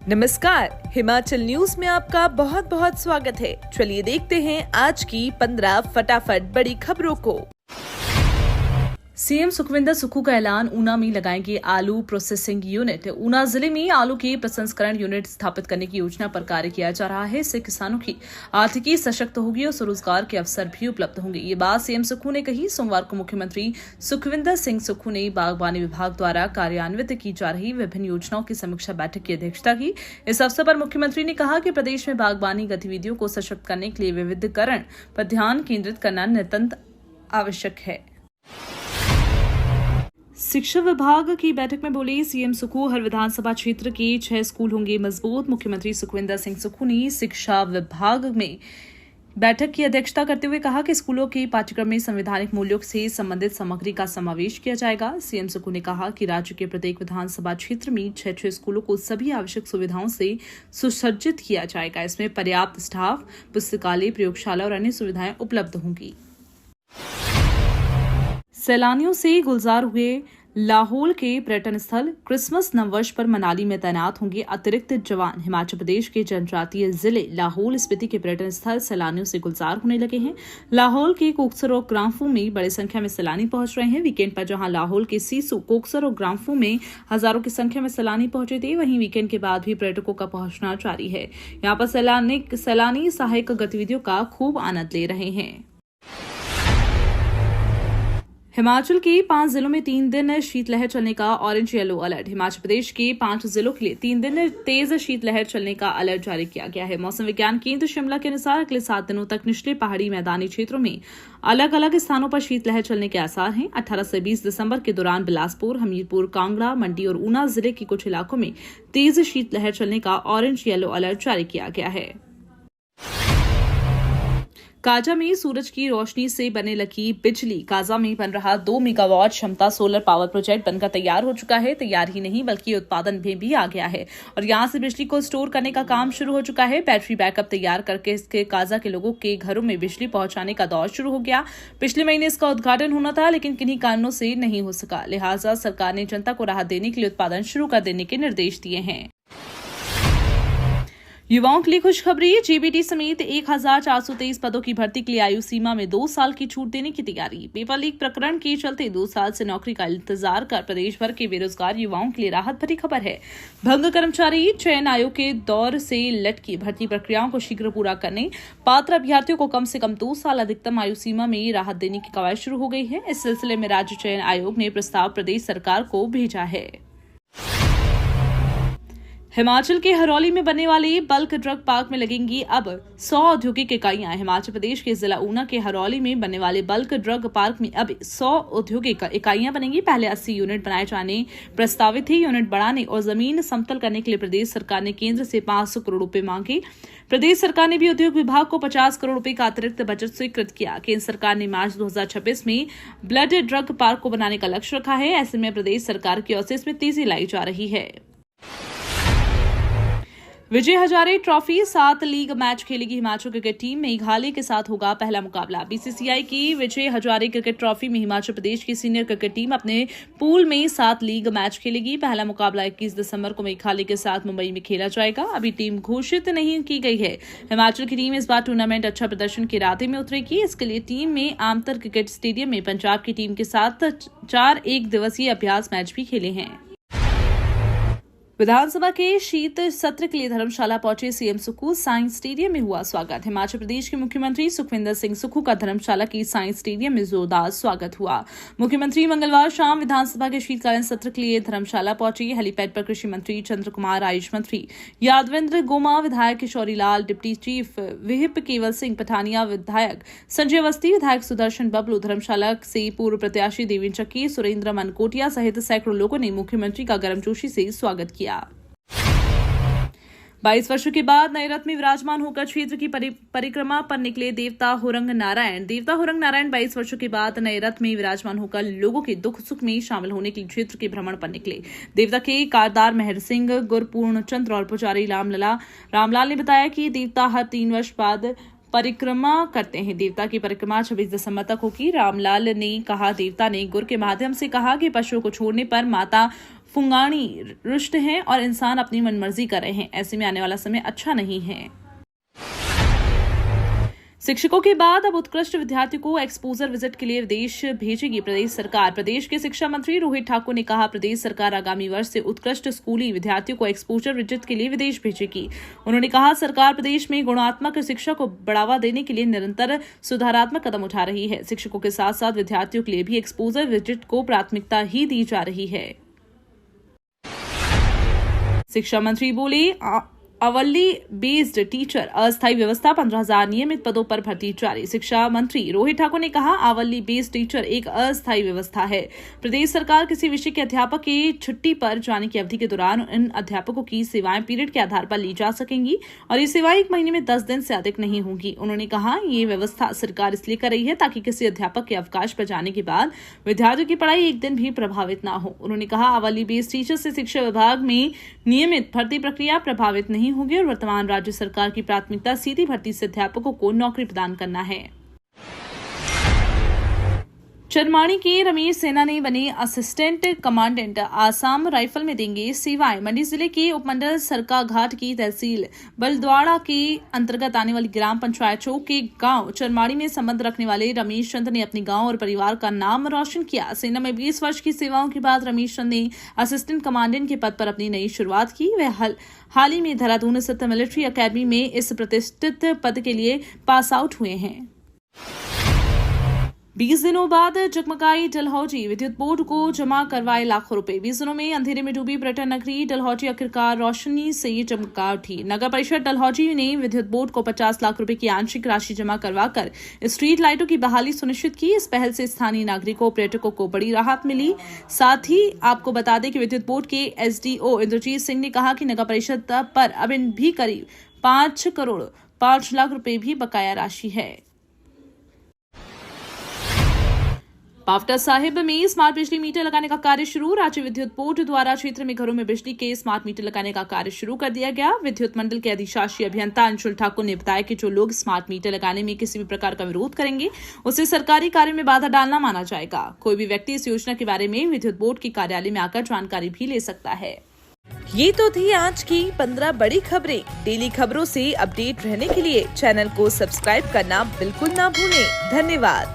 नमस्कार, हिमाचल न्यूज में आपका बहुत बहुत स्वागत है। चलिए देखते हैं आज की 15 फटाफट बड़ी खबरों को। सीएम सुखविंदर सुक्खू का ऐलान, ऊना में लगाएंगे आलू प्रोसेसिंग यूनिट। ऊना जिले में आलू के प्रसंस्करण यूनिट स्थापित करने की योजना पर कार्य किया जा रहा है। इससे किसानों की आर्थिकी सशक्त होगी और स्वरोजगार के अवसर भी उपलब्ध होंगे। ये बात सीएम सुक्खू ने कही। सोमवार को मुख्यमंत्री सुखविंदर सिंह सुक्खू ने बागवानी विभाग द्वारा कार्यान्वित की जा रही विभिन्न योजनाओं की समीक्षा बैठक की अध्यक्षता की। इस अवसर पर मुख्यमंत्री ने कहा कि प्रदेश में बागवानी गतिविधियों को सशक्त करने के लिए विविधीकरण पर ध्यान केंद्रित करना नितांत आवश्यक है। शिक्षा विभाग की बैठक में बोले सीएम सुक्खू, हर विधानसभा क्षेत्र के 6 स्कूल होंगे मजबूत। मुख्यमंत्री सुखविंदर सिंह सुक्खू ने शिक्षा विभाग में बैठक की अध्यक्षता करते हुए कहा कि स्कूलों के पाठ्यक्रम में संवैधानिक मूल्यों से संबंधित सामग्री का समावेश किया जाएगा। सीएम सुक्खू ने कहा कि राज्य के प्रत्येक विधानसभा क्षेत्र में 6 स्कूलों को सभी आवश्यक सुविधाओं से सुसज्जित किया जाएगा। इसमें पर्याप्त स्टाफ, पुस्तकालय, प्रयोगशाला और अन्य सुविधाएं उपलब्ध होंगी। सैलानियों से गुलजार हुए लाहौल के पर्यटन स्थल, क्रिसमस नववर्ष पर मनाली में तैनात होंगे अतिरिक्त जवान। हिमाचल प्रदेश के जनजातीय जिले लाहौल स्पीति के पर्यटन स्थल सैलानियों से गुलजार होने लगे हैं। लाहौल के कोकसर और ग्राम्फू में बड़ी संख्या में सैलानी पहुंच रहे हैं। वीकेंड पर जहां लाहौल के सीसू, कोकसर और ग्राम्फू में हजारों की संख्या में सैलानी पहुंचे थे, वहीं वीकेंड के बाद भी पर्यटकों का पहुंचना जारी है। यहाँ पर सैलानी सहायक गतिविधियों का खूब आनंद ले रहे हैं। हिमाचल के 5 जिलों में 3 दिन शीतलहर चलने का orange yellow alert. Himachal Pradesh के 5 जिलों के लिए 3 दिन तेज शीतलहर चलने का अलर्ट जारी किया गया है। मौसम विज्ञान केंद्र शिमला के अनुसार अगले 7 दिनों तक निचले पहाड़ी मैदानी क्षेत्रों में अलग अलग स्थानों पर शीतलहर चलने के आसार हैं। 18 से 20 दिसंबर के दौरान बिलासपुर, हमीरपुर, कांगड़ा, मंडी और ऊना जिले के कुछ इलाकों में तेज शीतलहर चलने का ऑरेंज येलो अलर्ट जारी किया गया है। काजा में सूरज की रोशनी से बनने लगी बिजली। काजा में बन रहा 2 मेगावाट क्षमता सोलर पावर प्रोजेक्ट बनकर तैयार हो चुका है। तैयार ही नहीं बल्कि उत्पादन में भी आ गया है और यहां से बिजली को स्टोर करने का काम शुरू हो चुका है। बैटरी बैकअप तैयार करके इसके काजा के लोगों के घरों में बिजली पहुंचाने का दौर शुरू हो गया। पिछले महीने इसका उद्घाटन होना था, लेकिन किन्हीं कारणों से नहीं हो सका। लिहाजा सरकार ने जनता को राहत देने के लिए उत्पादन शुरू कर देने के निर्देश दिए हैं। युवाओं के लिए खुशखबरी, जेबीटी समेत 1423 पदों की भर्ती के लिए आयु सीमा में 2 साल की छूट देने की तैयारी। पेपर लीक प्रकरण के चलते 2 साल से नौकरी का इंतजार कर प्रदेश भर के बेरोजगार युवाओं के लिए राहत भरी खबर है। भंग कर्मचारी चयन आयोग के दौर से लटकी भर्ती प्रक्रियाओं को शीघ्र पूरा करने, पात्र अभ्यर्थियों को कम से कम 2 साल अधिकतम आयु सीमा में राहत देने की कवायद शुरू हो गई है। इस सिलसिले में राज्य चयन आयोग ने प्रस्ताव प्रदेश सरकार को भेजा है। हिमाचल के हरौली में बनने वाले बल्क ड्रग पार्क में लगेंगी अब 100 औद्योगिक इकाइयां। हिमाचल प्रदेश के जिला ऊना के हरौली में बनने वाले बल्क ड्रग पार्क में अब 100 औद्योगिक इकाइयां बनेंगी। पहले 80 यूनिट बनाए जाने प्रस्तावित थे। यूनिट बढ़ाने और जमीन समतल करने के लिए प्रदेश सरकार ने केंद्र से 500 करोड़ रुपए मांगे। प्रदेश सरकार ने भी उद्योग विभाग को 50 करोड़ रुपए का अतिरिक्त बजट स्वीकृत किया। केंद्र सरकार ने मार्च 2026 में ब्लड ड्रग पार्क को बनाने का लक्ष्य रखा है। ऐसे में प्रदेश सरकार की ओर से इसमें तेजी लाई जा रही है। Vijay Hazare trophy 7 league match खेलेगी हिमाचल क्रिकेट टीम। मेघालय के साथ होगा पहला मुकाबला। बीसीसीआई की विजय हजारे क्रिकेट ट्रॉफी में हिमाचल प्रदेश की सीनियर क्रिकेट टीम अपने पूल में 7 लीग मैच खेलेगी। पहला मुकाबला 21 दिसंबर को मेघालय के साथ मुंबई में खेला जाएगा। अभी टीम घोषित नहीं की गई है। हिमाचल की टीम इस बार टूर्नामेंट अच्छा प्रदर्शन के इरादे में उतरेगी। इसके लिए टीम में आमतर क्रिकेट स्टेडियम में पंजाब की टीम के साथ 4 एक दिवसीय अभ्यास मैच भी खेले हैं। विधानसभा के शीत सत्र के लिए धर्मशाला पहुंचे सीएम सुक्खू। साइंस स्टेडियम में हुआ स्वागत। हिमाचल प्रदेश के मुख्यमंत्री सुखविंदर सिंह सुक्खू का धर्मशाला की साइंस स्टेडियम में जोरदार स्वागत हुआ। मुख्यमंत्री मंगलवार शाम विधानसभा के शीतकालीन सत्र के लिए धर्मशाला पहुंचे। हेलीपैड पर कृषि मंत्री चंद्र कुमार, आयुष मंत्री यादवेंद्र गोमा, विधायक किशोरी लाल, डिप्टी चीफ विहिप केवल सिंह पठानिया, विधायक संजय अवस्थी, विधायक सुदर्शन बबलू, धर्मशाला से पूर्व प्रत्याशी देवेंद्र चक्की, सुरेंद्र मनकोटिया सहित सैकड़ों लोगों ने मुख्यमंत्री का गर्मजोशी से स्वागत किया। 22 वर्षों के बाद नए रथ में विराजमान होकर क्षेत्र की परिक्रमा पर निकले देवता हुरंग नारायण। देवता हुरंग नारायण 22 वर्षों के बाद नए रथ में विराजमान होकर लोगों के दुख सुख में शामिल होने के लिए क्षेत्र के भ्रमण पर निकले। देवता के कारदार मेहर सिंह, गुरपूर्ण चंद्र और पुजारी रामलाल ने बताया कि देवता हर 3 वर्ष बाद परिक्रमा करते हैं। देवता की परिक्रमा 26 दिसंबर तक होगी। रामलाल ने कहा, देवता ने गुर के माध्यम से कहा कि पशुओं को छोड़ने पर माता फुंगाणी रुष्ट हैं और इंसान अपनी मनमर्जी कर रहे हैं। ऐसे में आने वाला समय अच्छा नहीं है। शिक्षकों के बाद अब उत्कृष्ट विद्यार्थियों को एक्सपोजर विजिट के लिए विदेश भेजेगी प्रदेश सरकार। प्रदेश के शिक्षा मंत्री रोहित ठाकुर ने कहा, प्रदेश सरकार आगामी वर्ष से उत्कृष्ट स्कूली विद्यार्थियों को एक्सपोजर विजिट के लिए विदेश भेजेगी। उन्होंने कहा, सरकार प्रदेश में गुणात्मक शिक्षा को बढ़ावा देने के लिए निरंतर सुधारात्मक कदम उठा रही है। शिक्षकों के साथ साथ विद्यार्थियों के लिए भी एक्सपोजर विजिट को प्राथमिकता ही दी जा रही है। शिक्षा मंत्री बोले, आवली बेस्ड टीचर अस्थायी व्यवस्था 15,000 नियमित पदों पर भर्ती जारी। शिक्षा मंत्री रोहित ठाकुर ने कहा, आवली बेस्ड टीचर एक अस्थायी व्यवस्था है। प्रदेश सरकार किसी विषय के अध्यापक के छुट्टी पर जाने की अवधि के दौरान इन अध्यापकों की सेवाएं पीरियड के आधार पर ली जा सकेंगी और ये सेवाएं 1 महीने में 10 दिन से अधिक नहीं होंगी। उन्होंने कहा, ये व्यवस्था सरकार इसलिए कर रही है ताकि किसी अध्यापक के अवकाश पर जाने के बाद विद्यार्थियों की पढ़ाई एक दिन भी प्रभावित न हो। उन्होंने कहा, आवली बेस्ड टीचर से शिक्षा विभाग में नियमित भर्ती प्रक्रिया प्रभावित नहीं होगी और वर्तमान राज्य सरकार की प्राथमिकता सीधी भर्ती से अध्यापकों को नौकरी प्रदान करना है। चरमाणी के रमेश सेना ने बने असिस्टेंट कमांडेंट आसाम राइफल में देंगे सेवाएं। मंडी जिले के उपमंडल सरकाघाट की तहसील बलद्वाड़ा के अंतर्गत आने वाली ग्राम पंचायत चौक के गांव चरमाणी में संबंध रखने वाले रमेश चंद ने अपने गांव और परिवार का नाम रोशन किया। सेना में 20 वर्ष की सेवाओं के बाद रमेश चंद ने असिस्टेंट कमांडेंट के पद पर अपनी नई शुरुआत की। वह हाल ही में देहरादून स्थित मिलिट्री अकेडमी में इस प्रतिष्ठित पद के लिए पास आउट हुए हैं। 20 दिनों बाद जगमगाई डलहौजी, विद्युत बोर्ड को जमा करवाए लाखों रुपए। 20 दिनों में अंधेरे में डूबी पर्यटन नगरी डलहौजी आखिरकार रोशनी से चमका उठी। नगर परिषद डलहौजी ने विद्युत बोर्ड को 50 लाख रुपए की आंशिक राशि जमा करवाकर स्ट्रीट लाइटों की बहाली सुनिश्चित की। इस पहल से स्थानीय नागरिकों और पर्यटकों को बड़ी राहत मिली। साथ ही आपको बता दें कि विद्युत बोर्ड के SDO इंद्रजीत सिंह ने कहा कि नगर परिषद पर अब भी करीब 5 करोड़ 5 लाख रुपए भी बकाया राशि है। पावटा साहिब में स्मार्ट बिजली मीटर लगाने का कार्य शुरू। राज्य विद्युत बोर्ड द्वारा क्षेत्र में घरों में बिजली के स्मार्ट मीटर लगाने का कार्य शुरू कर दिया गया। विद्युत मंडल के अधिशासी अभियंता अंशुल ठाकुर ने बताया कि जो लोग स्मार्ट मीटर लगाने में किसी भी प्रकार का विरोध करेंगे उसे सरकारी कार्य में बाधा डालना माना जाएगा। कोई भी व्यक्ति इस योजना के बारे में विद्युत बोर्ड के कार्यालय में आकर जानकारी भी ले सकता है। ये तो थी आज की 15 बड़ी खबरें। डेली खबरों से अपडेट रहने के लिए चैनल को सब्सक्राइब करना बिल्कुल ना भूलें। धन्यवाद।